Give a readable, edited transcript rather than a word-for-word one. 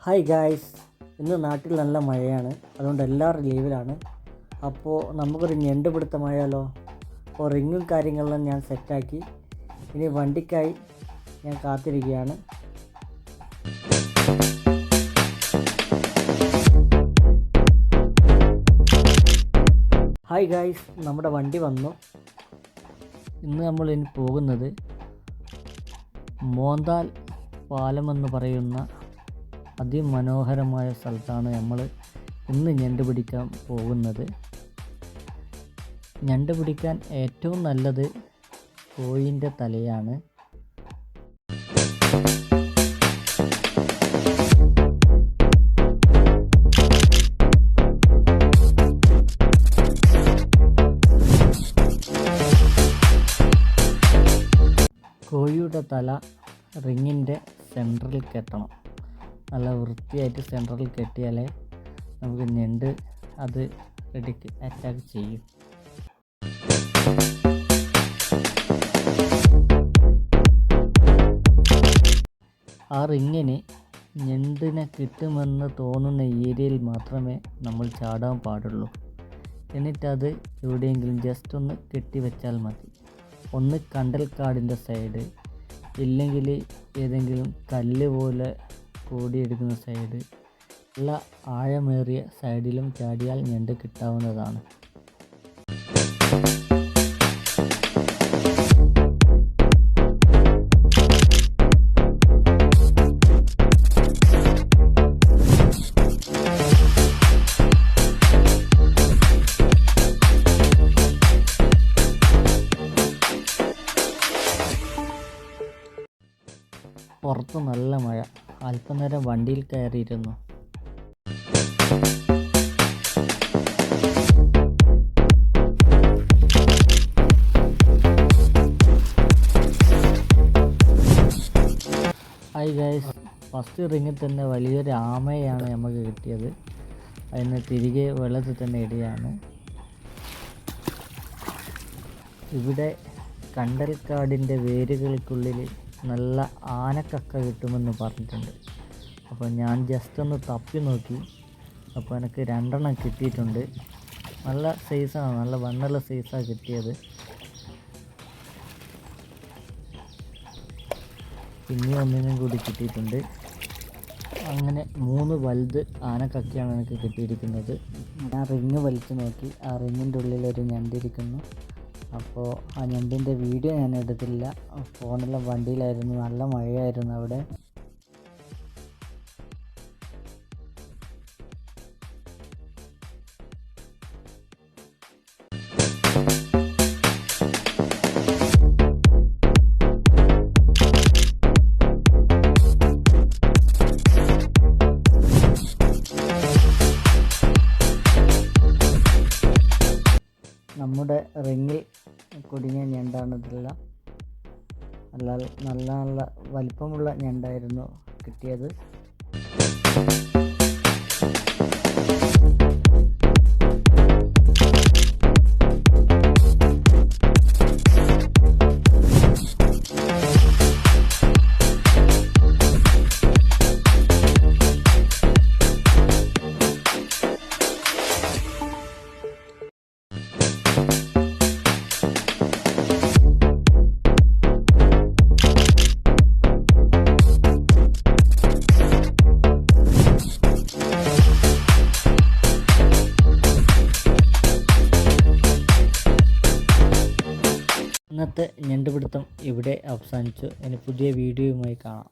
Hi guys, ഇന്ന് നാട്ടിൽ നല്ല മഴയാണ്. അതുകൊണ്ട് എല്ലാവരും ലീവിലാണ്. അപ്പോൾ നമുക്കൊരു ഞണ്ട് പിടുത്തമായാലോ? അപ്പോൾ റിങ്ങും കാര്യങ്ങളെല്ലാം ഞാൻ സെറ്റാക്കി. ഇനി വണ്ടിക്കായി ഞാൻ കാത്തിരിക്കുകയാണ്. ഹായ് ഗായ്സ്, നമ്മുടെ വണ്ടി വന്നു. ഇന്ന് നമ്മൾ ഇനി പോകുന്നത് മോന്താൽ പാലമെന്ന് പറയുന്ന അതിമനോഹരമായ സ്ഥലത്താണ് നമ്മൾ ഇന്ന് ഞണ്ട് പിടിക്കാൻ പോകുന്നത്. ഞണ്ട് പിടിക്കാൻ ഏറ്റവും നല്ലത് കോഴിൻ്റെ തലയാണ്. കോഴിയുടെ തല റിങ്ങിൻ്റെ സെൻറ്ററിൽ കെട്ടണം. നല്ല വൃത്തിയായിട്ട് സെൻറ്ററിൽ കെട്ടിയാലേ നമുക്ക് ഞണ്ട് അത് റെഡിക്ക് അറ്റാക്ക് ചെയ്യും. ആ റിങ്ങിന് ഞണ്ടിനെ കിട്ടുമെന്ന് തോന്നുന്ന ഏരിയയിൽ മാത്രമേ നമ്മൾ ചാടാൻ പാടുള്ളൂ. എന്നിട്ടത് എവിടെയെങ്കിലും ജസ്റ്റ് ഒന്ന് കെട്ടി വെച്ചാൽ മതി. ഒന്ന് കണ്ടൽക്കാടിൻ്റെ സൈഡ്, ഇല്ലെങ്കിൽ ഏതെങ്കിലും കല്ല് പോലെ കൂടിയെടുക്കുന്ന സൈഡ്, നല്ല ആഴമേറിയ സൈഡിലും ചാടിയാൽ ഞണ്ട് കിട്ടാവുന്നതാണ്. പുറത്ത് നല്ല മഴ. അല്പനേരം വണ്ടിയിൽ കയറിയിരുന്നു. ഹായ് ഗൈസ്, ഫസ്റ്റ് റിങ്ങിൽ തന്നെ വലിയൊരു ആമയാണ് നമുക്ക് കിട്ടിയത്. അതിന് തിരികെ വെള്ളത്തിൽ തന്നെ ഇടുകയാണ്. ഇവിടെ കണ്ടൽക്കാടിൻ്റെ വേരുകൾക്കുള്ളിൽ നല്ല ആനക്കക്ക കിട്ടുമെന്ന് പറഞ്ഞിട്ടുണ്ട്. അപ്പോൾ ഞാൻ ജസ്റ്റ് ഒന്ന് തപ്പി നോക്കി. അപ്പോൾ എനിക്ക് 2 എണ്ണം കിട്ടിയിട്ടുണ്ട്. നല്ല സൈസാണ്, നല്ല വണ്ണുള്ള സൈസാണ് കിട്ടിയത്. പിന്നെ ഒന്നിനും കൂടി കിട്ടിയിട്ടുണ്ട്. അങ്ങനെ 3 വലുത് ആനക്കക്കയാണ് എനിക്ക് കിട്ടിയിരിക്കുന്നത്. ഞാൻ റിങ് വലിച്ചു നോക്കി. ആ റിങ്ങിൻ്റെ ഉള്ളിലൊരു ഞണ്ടിരിക്കുന്നു. അപ്പോൾ ആ ഞണ്ടിൻ്റെ വീഡിയോ ഞാൻ എടുത്തില്ല. ഫോണെല്ലാം വണ്ടിയിലായിരുന്നു. നല്ല മഴയായിരുന്നു അവിടെ. നമ്മുടെ റിങ്ങിൽ കുടുങ്ങിയ ഞണ്ടാണിതെല്ലാം. നല്ല നല്ല വലിപ്പമുള്ള ഞണ്ടായിരുന്നു കിട്ടിയത്. ഇന്നത്തെ ഞണ്ടുപിടുത്തം ഇവിടെ അവസാനിച്ചു. ഇനി പുതിയ വീഡിയോയുമായി കാണാം.